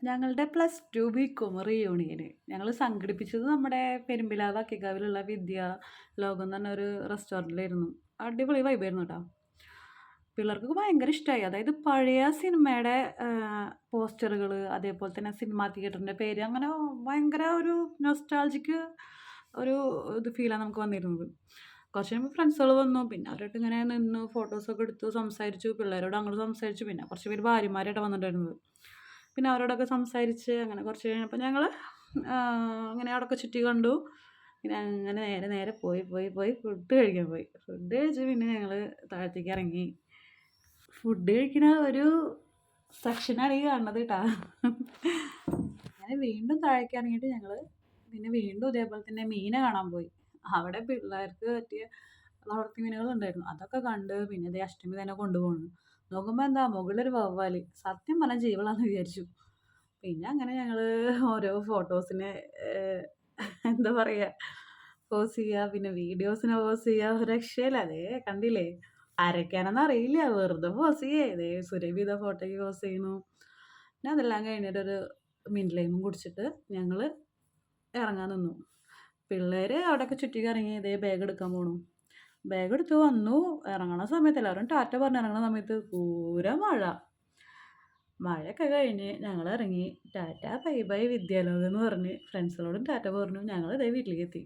ഞങ്ങളുടെ plus two BCom reunion ഞങ്ങൾ സംഘടിപ്പിച്ചത് നമ്മുടെ പെരുമ്പിലാവ് അക്കിക്കാവിലുള്ള വിദ്യ ലോകം എന്ന് പറഞ്ഞൊരു റെസ്റ്റോറൻറ്റിലായിരുന്നു. അടിപൊളി വൈബായിരുന്നു കേട്ടോ. പിള്ളേർക്ക് ഭയങ്കര ഇഷ്ടമായി. അതായത് പഴയ സിനിമയുടെ പോസ്റ്ററുകൾ, അതേപോലെ തന്നെ സിനിമാ തിയേറ്ററിൻ്റെ പേര്, അങ്ങനെ ഭയങ്കര ഒരു നൊസ്റ്റാൾജിക്ക് ഒരു ഇത് ഫീലാണ് നമുക്ക് വന്നിരുന്നത്. കുറച്ച് കഴിയുമ്പോൾ ഫ്രണ്ട്സുകൾ വന്നു. പിന്നെ അവരായിട്ട് ഇങ്ങനെ നിന്ന് ഫോട്ടോസൊക്കെ എടുത്തു, സംസാരിച്ചു. പിള്ളേരോട് അങ്ങോട്ട് സംസാരിച്ചു. പിന്നെ കുറച്ച് പേര് ഭാര്യമാരായിട്ടാണ് വന്നിട്ടുണ്ടായിരുന്നത്. പിന്നെ അവരോടൊക്കെ സംസാരിച്ച് അങ്ങനെ കുറച്ച് കഴിഞ്ഞപ്പോൾ ഞങ്ങൾ അങ്ങനെ അവിടെയൊക്കെ ചുറ്റി കണ്ടു. പിന്നെ അങ്ങനെ നേരെ നേരെ പോയി പോയി പോയി ഫുഡ് കഴിക്കാൻ പോയി. ഫുഡ് കഴിച്ച് പിന്നെ ഞങ്ങൾ താഴത്തേക്ക് ഇറങ്ങി. ഫുഡ് കഴിക്കണ ഒരു സെക്ഷനാണ് ഈ കാണുന്നത് കേട്ടോ. അങ്ങനെ വീണ്ടും താഴേക്ക് ഇറങ്ങിയിട്ട് ഞങ്ങൾ പിന്നെ വീണ്ടും ഇതേപോലെ തന്നെ മീനെ കാണാൻ പോയി. അവിടെ പിള്ളേർക്ക് പറ്റിയ വളർത്തു മീനുകളുണ്ടായിരുന്നു. അതൊക്കെ കണ്ട് പിന്നെ ദേ അഷ്ടമി തന്നെ കൊണ്ടുപോകുന്നു. നോക്കുമ്പോൾ എന്താ മുകളിലൊരു വവ്വാല്. സത്യം പറഞ്ഞാൽ ജീവളാന്ന് വിചാരിച്ചു. പിന്നെ അങ്ങനെ ഞങ്ങൾ ഓരോ ഫോട്ടോസിന് എന്താ പറയുക, പോസ് ചെയ്യുക, പിന്നെ വീഡിയോസിന് പോസ് ചെയ്യുക. ഒരു രക്ഷയില്ല. അതേ കണ്ടില്ലേ, അരയ്ക്കാനൊന്നും അറിയില്ല, വെറുതെ പോസ് ചെയ്യേ. ഇതേ സുരഭി ഇതാ ഫോട്ടോയ്ക്ക് പോസ് ചെയ്യുന്നു. പിന്നെ അതെല്ലാം കഴിഞ്ഞിട്ടൊരു മിൻറ്റ് ലൈമും കുടിച്ചിട്ട് ഞങ്ങൾ ഇറങ്ങാൻ നിന്നു. പിള്ളേർ അവിടെയൊക്കെ ചുറ്റി കറങ്ങി ഇതേ ബാഗ് എടുക്കാൻ പോണു. ബാഗ് എടുത്ത് വന്നു. ഇറങ്ങണ സമയത്ത് എല്ലാവരും ടാറ്റ പറഞ്ഞ് ഇറങ്ങണ സമയത്ത് പൂര മഴ. മഴയൊക്കെ കഴിഞ്ഞ് ഞങ്ങൾ ഇറങ്ങി. ടാറ്റ ബൈ ബൈ വിദ്യാലോകം എന്ന് പറഞ്ഞ് ഫ്രണ്ട്സുകളോടും ടാറ്റ പറഞ്ഞു ഞങ്ങൾ ഇതേ വീട്ടിലേക്ക് എത്തി.